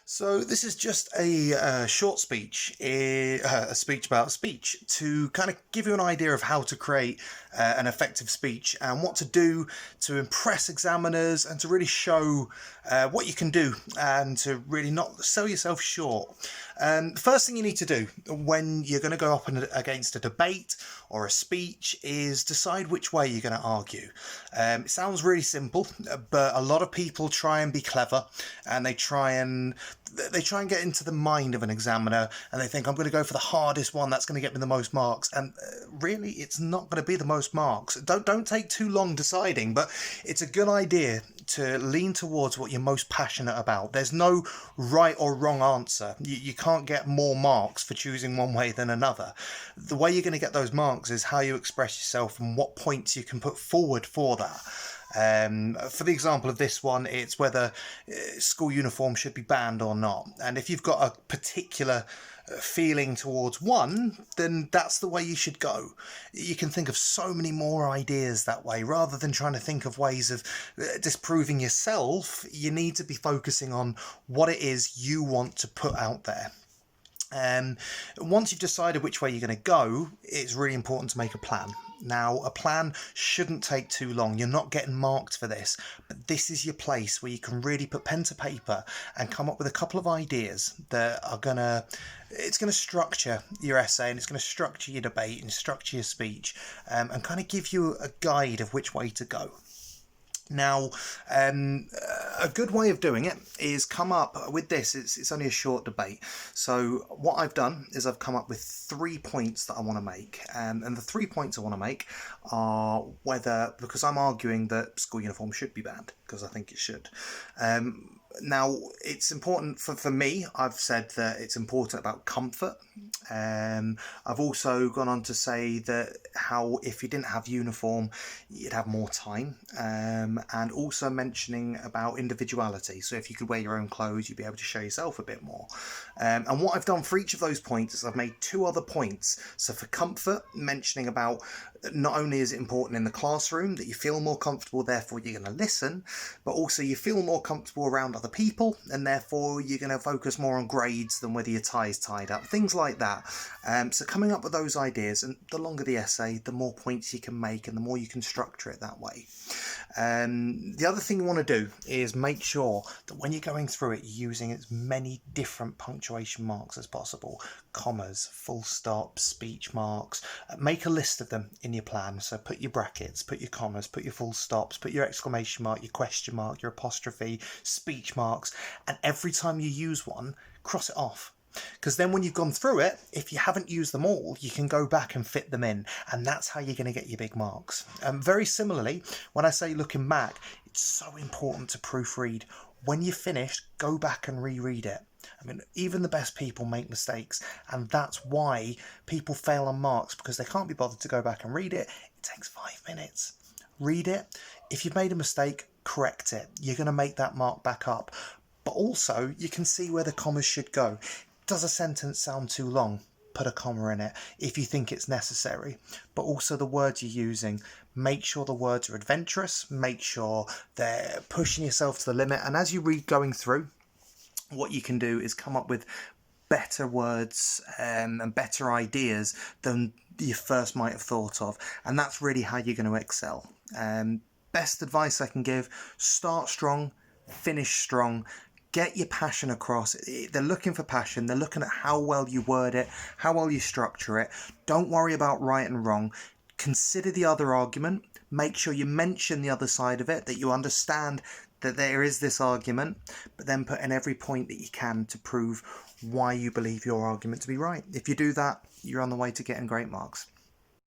So this is just a short speech, a speech about speech, to kind of give you an idea of how to create an effective speech and what to do to impress examiners and to really show what you can do and to really not sell yourself short. The first thing you need to do when you're going to go up against a debate or a speech is decide which way you're going to argue. It sounds really simple, but a lot of people try and be clever and they try and get into the mind of an examiner and they think, I'm going to go for the hardest one, that's going to get me the most marks. And really, it's not going to be the most marks. Don't take too long deciding, but it's a good idea to lean towards what you're most passionate about. There's no right or wrong answer. You can't get more marks for choosing one way than another. The way you're going to get those marks is how you express yourself and what points you can put forward for that. For the example of this one, it's whether school uniform should be banned or not. And if you've got a particular feeling towards one, then that's the way you should go. You can think of so many more ideas that way. Rather than trying to think of ways of disproving yourself, you need to be focusing on what it is you want to put out there. Once you've decided which way you're going to go, it's really important to make a plan. Now, a plan shouldn't take too long. You're not getting marked for this, but this is your place where you can really put pen to paper and come up with a couple of ideas that are it's going to structure your essay and it's going to structure your debate and structure your speech, and kind of give you a guide of which way to go. Now, a good way of doing it is come up with this. It's only a short debate. So what I've done is I've come up with 3 points that I want to make. And the 3 points I want to make are because I'm arguing that school uniform should be banned, because I think it should. Now, it's important for me. I've said that it's important about comfort. I've also gone on to say that how if you didn't have uniform, you'd have more time. And also mentioning about individuality. So if you could wear your own clothes, you'd be able to show yourself a bit more. And what I've done for each of those points is I've made 2 other points. So for comfort, mentioning about not only is it important in the classroom that you feel more comfortable, therefore you're going to listen, but also you feel more comfortable around other people, and therefore you're going to focus more on grades than whether your tie is tied up, things like that. So coming up with those ideas, and the longer the essay, the more points you can make and the more you can structure it that way. The other thing you want to do is make sure that when you're going through it, you're using as many different punctuation marks as possible. Commas, full stops, speech marks. Make a list of them in your plan. So put your brackets, put your commas, put your full stops, put your exclamation mark, your question mark, your apostrophe, speech marks. And every time you use one, cross it off. Because then when you've gone through it, if you haven't used them all, you can go back and fit them in. And that's how you're going to get your big marks. Very similarly, when I say looking back, it's so important to proofread. When you're finished, go back and reread it. I mean, even the best people make mistakes. And that's why people fail on marks, because they can't be bothered to go back and read it. It takes 5 minutes. Read it. If you've made a mistake, correct it. You're going to make that mark back up. But also, you can see where the commas should go. Does a sentence sound too long? Put a comma in it if you think it's necessary. But also the words you're using. Make sure the words are adventurous. Make sure they're pushing yourself to the limit. And as you read going through, what you can do is come up with better words and better ideas than you first might have thought of. And that's really how you're going to excel. Best advice I can give, start strong, finish strong. Get your passion across. They're looking for passion. They're looking at how well you word it, how well you structure it. Don't worry about right and wrong. Consider the other argument. Make sure you mention the other side of it, that you understand that there is this argument, but then put in every point that you can to prove why you believe your argument to be right. If you do that, you're on the way to getting great marks.